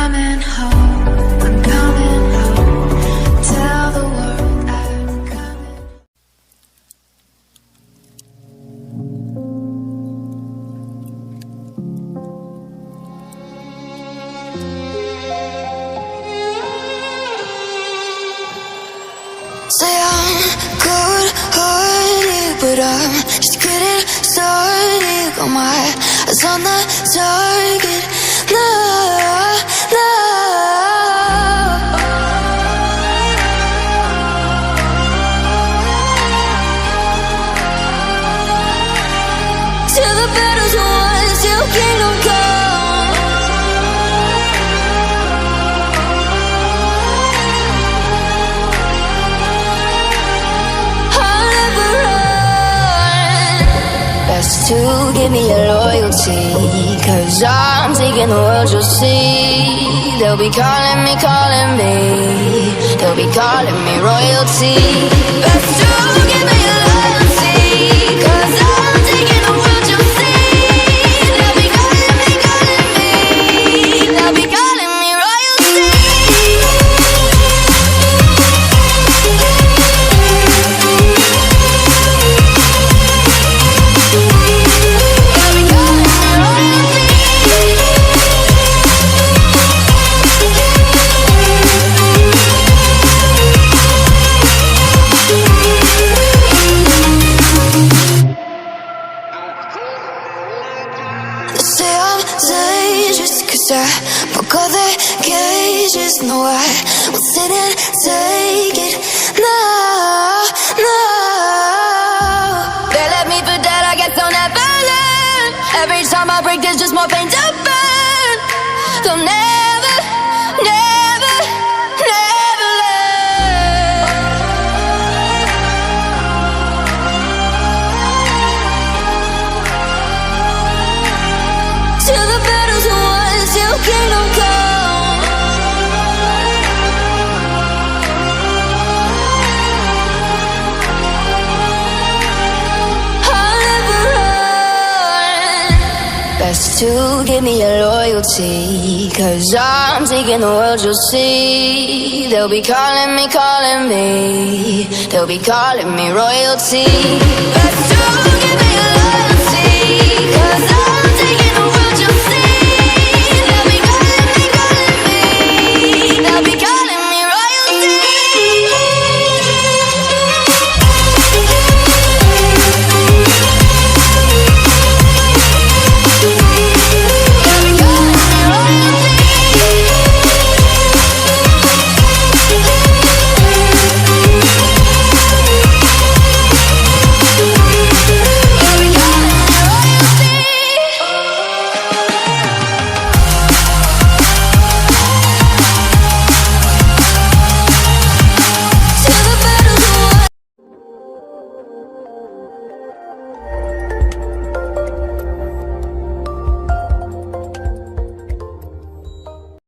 coming home, I'm coming home. Tell the world I'm coming. Say I'm good-hearted, but I'm just getting started. Got my eyes on the target. No, no. Till the battle's won, till kingdom come. I'll never run. Best to give me your loyalty, 'cause I'm taking the world, you'll see. They'll be calling me, they'll be calling me royalty. Best to give me your loyalty, 'cause I'm taking the world, you'll see. They'll be calling me, they'll be calling me royalty. They say I'm dangerous 'cause I broke all their cages. No, I will sit and take it. No, no. They left me for dead, I guess I'll never learn. Every time I break, there's just more pain to burn. They'll never, never, never learn. Till the battle's won, till kingdom come. I'll never run. Best to give me your loyalty, 'cause I'm taking the world, you'll see. They'll be calling me, they'll be calling me royalty. Best to give me your loyalty, 'cause